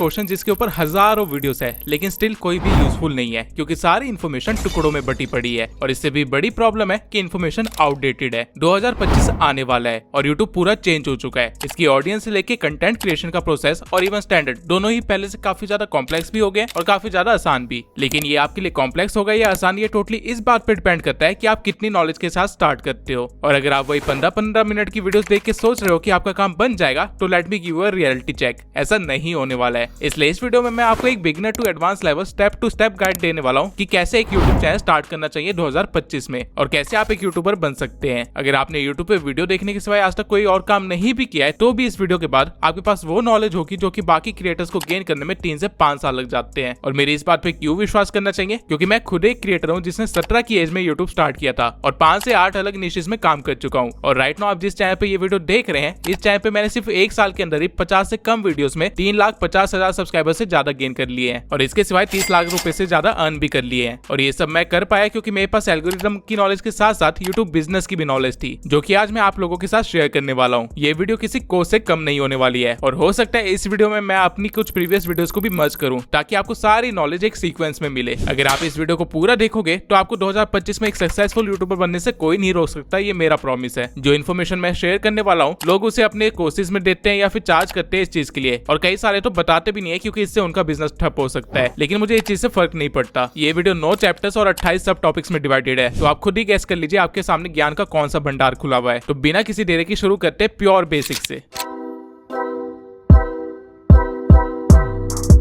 Portion जिसके ऊपर हजारों वीडियोस है, लेकिन स्टिल कोई भी यूजफुल नहीं है क्योंकि सारी इन्फॉर्मेशन टुकड़ों में बटी पड़ी है। और इससे भी बड़ी प्रॉब्लम है कि इन्फॉर्मेशन आउटडेटेड है। 2025 आने वाला है और यूट्यूब पूरा चेंज हो चुका है। इसकी ऑडियंस से लेके कंटेंट क्रिएशन का प्रोसेस और इवन स्टैंडर्ड दोनों ही पहले से काफी ज्यादा कॉम्प्लेक्स भी हो गए और काफी ज्यादा आसान भी। लेकिन ये आपके लिए कॉम्प्लेक्स होगा या आसान, ये टोटली इस बात पे डिपेंड करता है कि आप कितनी नॉलेज के साथ स्टार्ट करते हो। और अगर आप वही 15-15 मिनट की वीडियोस देख के सोच रहे हो कि आपका काम बन जाएगा, तो let me give you a reality check, ऐसा नहीं होने वाला है। इसलिए इस वीडियो में मैं आपको एक beginner to advance level step to step guide देने वाला हूँ कि कैसे एक यूट्यूब चैनल स्टार्ट करना चाहिए 2025 में और कैसे आप एक यूट्यूबर बन सकते हैं। अगर आपने यूट्यूब पे वीडियो देखने के सिवाय आज तक कोई और काम नहीं भी किया है, तो भी इस वीडियो के बाद आपके पास वो नॉलेज होगी जो कि बाकी क्रिएटर्स को गेन करने में 3 से 5 साल लग जाते हैं। और मेरी इस बात पे क्यों विश्वास करना चाहिए, क्योंकि मैं खुद एक क्रिएटर हूँ जिसने 17 की एज में यूट्यूब स्टार्ट किया था और 5 से 8 अलग निशेस में काम कर चुका हूँ। और राइट नाउ आप जिस चैनल पे ये वीडियो देख रहे हैं, इस चैनल पे मैंने सिर्फ 1 साल के अंदर ही 50 से कम वीडियोस में 3,50,000 सब्सक्राइबर से ज्यादा गेन कर लिए हैं और इसके सिवाय 30 लाख रुपए से ज्यादा अर्न भी कर लिए हैं। और ये सब मैं कर पाया क्योंकि मेरे पास एल्गोरिथम की नॉलेज के साथ साथ यूट्यूब बिजनेस की भी नॉलेज थी, जो कि आज मैं आप लोगों के साथ शेयर करने वाला हूँ। ये वीडियो किसी कोर्स से कम नहीं होने वाली है और हो सकता है इस वीडियो में मैं अपनी कुछ प्रीवियस वीडियोस को भी मर्ज करूं ताकि आपको सारी नॉलेज एक सीक्वेंस में मिले। अगर आप इस वीडियो को पूरा देखोगे तो आपको 2025 में एक सक्सेसफुल यूट्यूबर बनने से कोई नहीं रोक सकता, ये मेरा प्रॉमिस है। जो इन्फॉर्मेशन मैं शेयर करने वाला हूँ, लोग उसे अपने कोर्सेज में देते हैं या फिर चार्ज करते हैं इस चीज के लिए, और कई सारे तो बताते भी नहीं है क्योंकि इससे उनका बिजनेस ठप हो सकता है। लेकिन मुझे इस चीज से फर्क नहीं पड़ता। ये वीडियो 9 चैप्टर्स और 28 सब टॉपिक्स में डिवाइडेड है, तो आप खुद ही गैस कर लीजिए आपके सामने ज्ञान का कौन सा भंडार खुला हुआ है। तो बिना किसी देरी की शुरू करते हैं प्योर बेसिक से।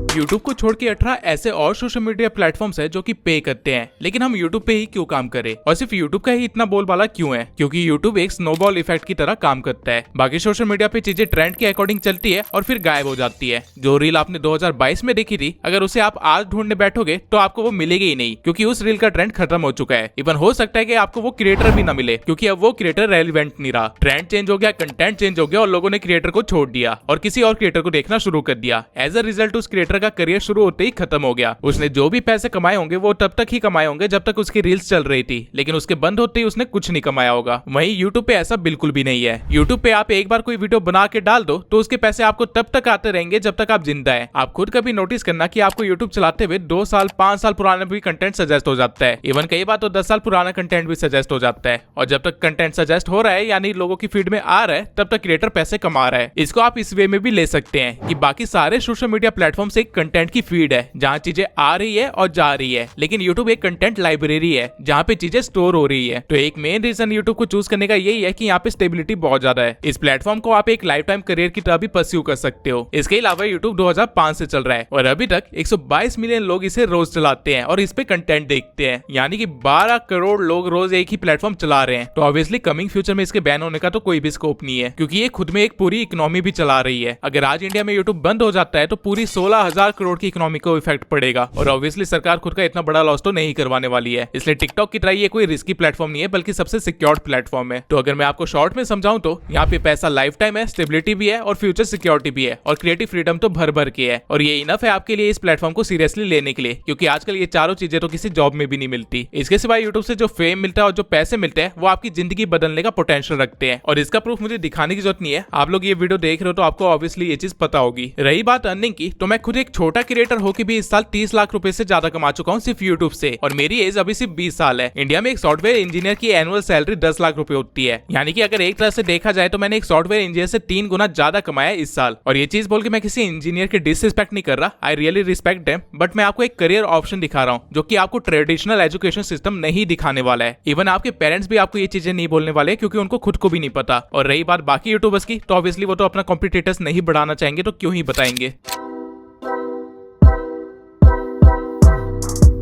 YouTube को छोड़ के 18 ऐसे और सोशल मीडिया प्लेटफॉर्म्स है जो कि पे करते हैं, लेकिन हम YouTube पे ही क्यों काम करें और सिर्फ YouTube का ही इतना बोलबाला क्यों है? क्योंकि YouTube एक स्नोबॉल इफेक्ट की तरह काम करता है। बाकी सोशल मीडिया पे चीजें ट्रेंड के अकॉर्डिंग चलती है और फिर गायब हो जाती है। जो रील आपने 2022 में देखी थी, अगर उसे आप आज ढूंढने बैठोगे तो आपको वो मिलेगी ही नहीं, क्योंकि उस रील का ट्रेंड खत्म हो चुका है। इवन हो सकता है कि आपको वो क्रिएटर भी ना मिले, क्योंकि अब वो क्रिएटर रेलिवेंट नहीं रहा। ट्रेंड चेंज हो गया, कंटेंट चेंज हो गया और लोगों ने क्रिएटर को छोड़ दिया और किसी और क्रिएटर को देखना शुरू कर दिया। एज अ रिजल्ट उस क्रिएटर का करियर शुरू होते ही खत्म हो गया। उसने जो भी पैसे कमाए होंगे वो तब तक ही कमाए होंगे जब तक उसकी रील्स चल रही थी, लेकिन उसके बंद होते ही उसने कुछ नहीं कमाया होगा। वहीं YouTube पे ऐसा बिल्कुल भी नहीं है। YouTube पे आप एक बार कोई वीडियो बना के डाल दो तो उसके पैसे आपको तब तक आते रहेंगे जब तक आप जिंदा है। आप खुद कभी नोटिस करना कि आपको YouTube चलाते हुए 2 साल 5 साल पुराना भी कंटेंट सजेस्ट हो जाता है। इवन कई बार तो 10 साल पुराना कंटेंट भी सजेस्ट हो जाता है। और जब तक कंटेंट सजेस्ट हो रहा है, यानी लोगों की फीड में आ रहा है, तब तक क्रिएटर पैसे कमा रहा है। इसको आप इस वे में भी ले सकते हैं कि बाकी सारे सोशल मीडिया प्लेटफॉर्म एक कंटेंट की फीड है जहाँ चीजें आ रही है और जा रही है, लेकिन YouTube एक कंटेंट लाइब्रेरी है जहाँ पे चीजें स्टोर हो रही है। तो एक मेन रीजन YouTube को चूज करने का यही है कि यहाँ पे स्टेबिलिटी बहुत ज्यादा है। इस प्लेटफॉर्म को आप एक लाइफ टाइम करियर की तरह भी परस्यू कर सकते हो। इसके अलावा YouTube 2005 से चल रहा है और अभी तक 122 मिलियन लोग इसे रोज चलाते हैं और इस पे कंटेंट देखते हैं, यानी कि 12 करोड़ लोग रोज एक ही प्लेटफॉर्म चला रहे हैं। तो ऑब्वियसली कमिंग फ्यूचर में इसके बैन होने का तो कोई भी स्कोप नहीं है, क्योंकि ये खुद में एक पूरी इकोनॉमी भी चला रही है। अगर आज इंडिया में YouTube बंद हो जाता है तो पूरी 16,000 करोड़ की इकोनॉमी को इफेक्ट पड़ेगा और ऑब्वियसली सरकार खुद का इतना बड़ा लॉस तो नहीं करवाने वाली है। इसलिए टिकटॉक की तरह ये कोई रिस्की प्लेटफॉर्म नहीं है, बल्कि सबसे सिक्योर्ड प्लेटफॉर्म है। तो अगर मैं आपको शॉर्ट में समझाऊं तो यहाँ पे पैसा लाइफ टाइम है, स्टेबिलिटी भी है और फ्यूचर सिक्योरिटी भी है और क्रिएटिव फ्रीडम तो भर भर के है। और ये इनफ है आपके लिए इस प्लेटफॉर्म को सीरियसली लेने के लिए, क्योंकि आजकल ये चारों चीजें तो किसी जॉब में भी नहीं मिलती। इसके सिवाय यूट्यूब से जो फेम मिलता है और जो पैसे मिलते हैं वो आपकी जिंदगी बदलने का पोटेंशियल रखते हैं। और इसका प्रूफ मुझे दिखाने की जरूरत नहीं है, आप लोग ये वीडियो देख रहे हो तो आपको ऑब्वियसली ये चीज पता होगी। रही बात अर्निंग की, तो मैं खुद एक छोटा क्रिएटर होकर भी इस साल 30 लाख रुपए से ज्यादा कमा चुका हूँ सिर्फ यूट्यूब से, और मेरी एज अभी सिर्फ 20 साल है। इंडिया में एक सॉफ्टवेयर इंजीनियर की एनुअल सैलरी 10 लाख रुपए होती है, यानी कि अगर एक तरह से देखा जाए तो मैंने एक सॉफ्टवेयर इंजीनियर से 3 गुना ज्यादा कमाया इस साल। और ये चीज बोल के मैं किसी इंजीनियर की डिसरिस्पेक्ट नहीं कर रहा, I really respect them, but मैं आपको एक करियर ऑप्शन दिखा रहा हूँ जो कि आपको ट्रेडिशनल एजुकेशन सिस्टम नहीं दिखाने वाला है। इवन आपके पेरेंट्स भी आपको ये चीजें नहीं बोलने वाले, क्योंकि उनको खुद को भी नहीं पता। और रही बात बाकी यूट्यूबर्स की, तो ऑब्वियसली वो तो अपना कॉम्पिटिटर्स नहीं बढ़ाना चाहेंगे, तो क्यों ही बताएंगे।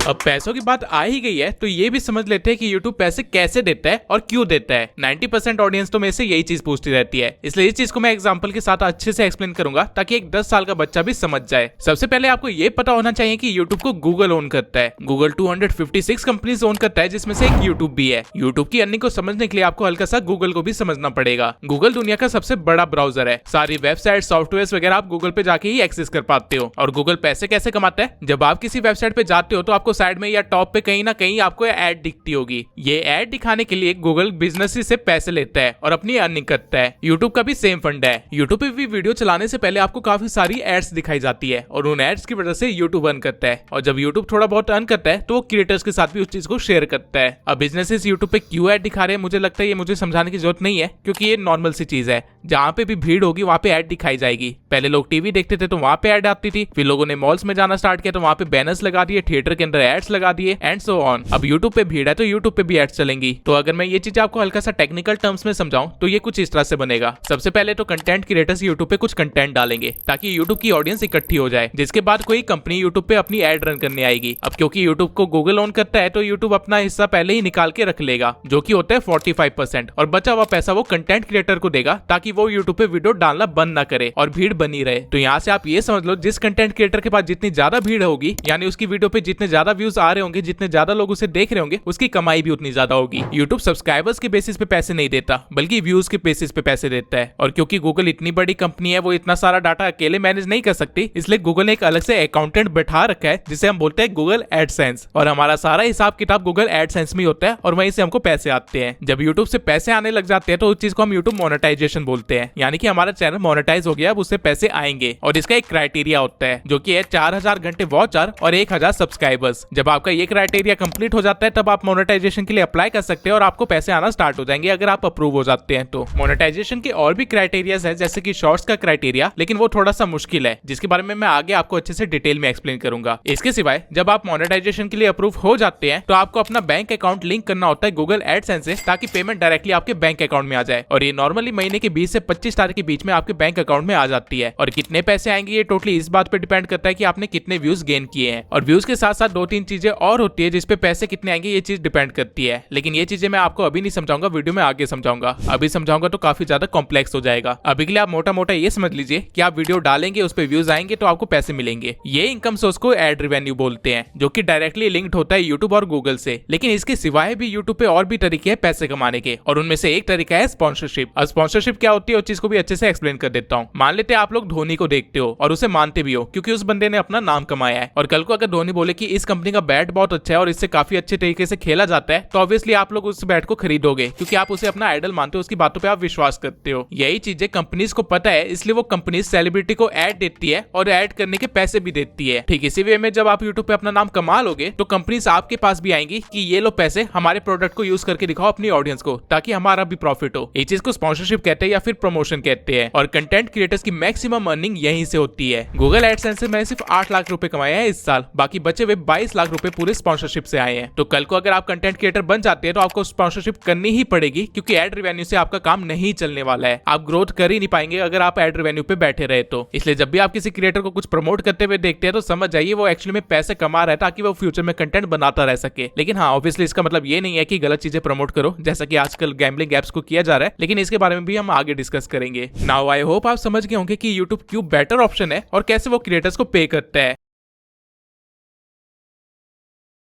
अब पैसों की बात आ ही गई है तो ये भी समझ लेते हैं कि YouTube पैसे कैसे देता है और क्यों देता है। 90% ऑडियंस तो मेरे से यही चीज पूछती रहती है, इसलिए इस चीज को मैं एग्जांपल के साथ अच्छे से एक्सप्लेन करूंगा ताकि एक 10 साल का बच्चा भी समझ जाए। सबसे पहले आपको ये पता होना चाहिए कि YouTube को Google ओन करता है। Google 256 कंपनीज ओन करता है, जिसमें से एक YouTube भी है। YouTube की अर्निंग को समझने के लिए आपको हल्का सा Google को भी समझना पड़ेगा। Google दुनिया का सबसे बड़ा ब्राउजर है, सारी वेबसाइट सॉफ्टवेयर वगैरह आप Google पे जाके ही एक्सेस कर पाते हो। और Google पैसे कैसे कमाता है? जब आप किसी वेबसाइट पे जाते हो तो आपको साइड में या टॉप पे कहीं ना कहीं आपको ऐड दिखती होगी। ये ऐड दिखाने के लिए गूगल बिजनेस से पैसे लेता है और अपनी अर्निंग करता है। यूट्यूब का भी सेम फंड है। यूट्यूब पे भी वीडियो चलाने से पहले आपको काफी सारी एड्स दिखाई जाती है और उन एड्स की वजह से यूट्यूब अर्न करता है, और जब यूट्यूब थोड़ा बहुत अर्न करता है तो वो क्रिएटर्स के साथ भी उस चीज को शेयर करता है। अब बिजनेसेस यूट्यूब पे क्यों ऐड दिखा रहे हैं, मुझे लगता है ये मुझे समझाने की जरूरत नहीं है, क्योंकि ये नॉर्मल सी चीज है। जहाँ पे भी भीड़ होगी वहाँ पे ऐड दिखाई जाएगी। पहले लोग टीवी देखते थे तो वहाँ पे ऐड आती थी, फिर लोगों ने मॉल्स में जाना स्टार्ट किया तो वहाँ पे बैनर्स लगा दिए, थिएटर के अंदर एड्स लगा दिए एंड सो ऑन। अब यूट्यूब पे भीड़ है तो यूट्यूब पे भी एड्स चलेंगी। तो अगर मैं ये चीज आपको हल्का सा टेक्निकल टर्म्स में समझाऊं तो ये कुछ इस तरह से बनेगा। सबसे पहले तो कंटेंट क्रिएटर्स यूट्यूब पे कुछ कंटेंट डालेंगे ताकि यूट्यूब की ऑडियंस इकट्ठी हो जाए, जिसके बाद कोई कंपनी यूट्यूब पे अपनी एड रन करने आएगी। अब क्योंकि यूट्यूब को गूगल ओन करता है तो यूट्यूब अपना हिस्सा पहले ही निकाल के रख लेगा, जो कि होता है 45%, और बचा हुआ पैसा वो कंटेंट क्रिएटर को देगा ताकि वो यूट्यूब पे वीडियो डालना बंद ना करे और भीड़ बनी रहे। तो यहाँ से आप ये समझ लो, जिस कंटेंट क्रिएटर के पास जितनी ज्यादा भीड़ होगी, यानी उसकी वीडियो पे जितने ज्यादा व्यूज आ रहे होंगे, जितने ज्यादा लोग उसे देख रहे होंगे, उसकी कमाई भी उतनी ज्यादा होगी। यूट्यूब सब्सक्राइबर्स के बेसिस पे पैसे नहीं देता, बल्कि व्यूज के बेसिस पे पैसे देता है। और क्योंकि गूगल इतनी बड़ी कंपनी है, वो इतना सारा डाटा अकेले मैनेज नहीं कर सकती, इसलिए गूगल ने एक अलग से अकाउंटेंट बैठा रखा है जिसे हम बोलते हैं गूगल एडसेंस, और हमारा सारा हिसाब किताब गूगल एडसेंस में होता है और वहीं से हमको पैसे आते हैं। जब यूट्यूब से पैसे आने लग जाते हैं तो उस चीज को हम यूट्यूब मोनेटाइजेशन बोलते हैं, यानी कि हमारा चैनल मोनेटाइज हो गया, अब उससे पैसे आएंगे। और इसका एक क्राइटेरिया होता है जो कि है 4000 घंटे वॉच आवर और 1000 सब्सक्राइबर्स। जब आपका ये क्राइटेरिया कंप्लीट हो जाता है तब आप मोनेटाइजेशन के लिए अप्लाई कर सकते हैं और आपको पैसे आना स्टार्ट हो जाएंगे अगर आप अप्रूव हो जाते हैं तो। मोनेटाइजेशन के और भी क्राइटेरियाज है, जैसे कि शॉर्ट्स का क्राइटेरिया, लेकिन वो थोड़ा सा मुश्किल है, जिसके बारे में मैं आगे आपको अच्छे से डिटेल में एक्सप्लेन करूंगा। इसके सिवाय जब आप मोनेटाइजेशन के लिए अप्रूव हो जाते हैं तो आपको अपना बैंक अकाउंट लिंक करना होता है गूगल एडसेंस से, ताकि पेमेंट डायरेक्टली आपके बैंक अकाउंट में आ जाए। और ये नॉर्मली महीने के 20 से 25 तारीख के बीच में आपके बैंक अकाउंट में आ जाती है। और कितने पैसे आएंगे ये टोटली इस बात पे डिपेंड करता है कि आपने कितने व्यूज गेन किए हैं। और व्यूज के साथ साथ 2-3 चीजें और होती है जिसपे पैसे कितने आएंगे ये चीज डिपेंड करती है, लेकिन ये चीजें मैं आपको अभी नहीं समझाऊंगा, वीडियो में आगे समझाऊंगा। अभी समझाऊंगा तो काफी ज्यादा कॉम्प्लेक्स हो जाएगा। अभी के लिए आप मोटा मोटा ये समझ लीजिए कि आप वीडियो डालेंगे, उस पर व्यूज आएंगे तो आपको पैसे मिलेंगे। ये इनकम सोर्स को एड रेवेन्यू बोलते हैं, जो कि डायरेक्टली लिंक्ड होता है यूट्यूब और गूगल से। लेकिन इसके सिवाय भी यूट्यूब पे और भी तरीके हैं पैसे कमाने के, और उनमें से एक तरीका है स्पॉन्सरशिप। अब स्पॉन्सरशिप क्या होती है उस चीज को भी अच्छे से एक्सप्लेन कर देता हूँ। मान लेते हैं आप लोग धोनी को देखते हो और उसे मानते भी हो, क्योंकि उस बंदे ने अपना नाम कमाया है। और कल को अगर धोनी बोले कि इस कंपनी का बैट बहुत अच्छा है और इससे काफी अच्छे तरीके से खेला जाता है, तो ऑब्वियसली आप लोग उस बैट को खरीदोगे, क्योंकि आप उसे अपना आइडल मानते हो, उसकी बातों पे आप विश्वास करते हो। यही चीजें कंपनीज को पता है, इसलिए वो कंपनी सेलिब्रिटी को ऐड देती है और ऐड करने के पैसे भी देती है। ठीक इसी वे में जब आप यूट्यूब पे अपना नाम कमा लोगे तो कंपनीज आपके पास भी आएंगी कि ये लो पैसे, हमारे प्रोडक्ट को यूज करके दिखाओ अपनी ऑडियंस को, ताकि हमारा भी प्रॉफिट हो। ये चीज को स्पॉन्सरशिप कहते हैं या फिर प्रमोशन कहते हैं। और कंटेंट क्रिएटर्स की मैक्सिमम अर्निंग यहीं से होती है। गूगल एडसेंस से मैंने सिर्फ 8 लाख रुपए कमाए हैं इस साल, बाकी बचे हुए 22 लाख रुपए पूरे स्पॉन्सरशिप से आए हैं। तो कल को अगर आप कंटेंट क्रिएटर बन जाते हैं तो आपको स्पॉन्सरशिप करनी ही पड़ेगी, क्योंकि एड रेवेन्यू से आपका काम नहीं चलने वाला है। आप ग्रोथ कर ही नहीं पाएंगे अगर आप एड रेवेन्यू पे बैठे रहे तो। इसलिए जब भी आप किसी क्रिएटर को कुछ प्रमोट करते हुए देखते हैं तो समझ जाइए वो एक्चुअली में पैसे कमा रहा है ताकि वो फ्यूचर में कंटेंट बनाता रह सके। लेकिन हाँ, ऑब्वियसली इसका मतलब ये नहीं है कि गलत चीजें प्रमोट करो, जैसा कि आजकल गैम्बलिंग एप्स को किया जा रहा है, लेकिन इसके बारे में भी हम आगे डिस्कस करेंगे। नाउ आई होप आप समझ गए होंगे कि यूट्यूब क्यों बेटर ऑप्शन है और कैसे वो क्रिएटर्स को पे करता है।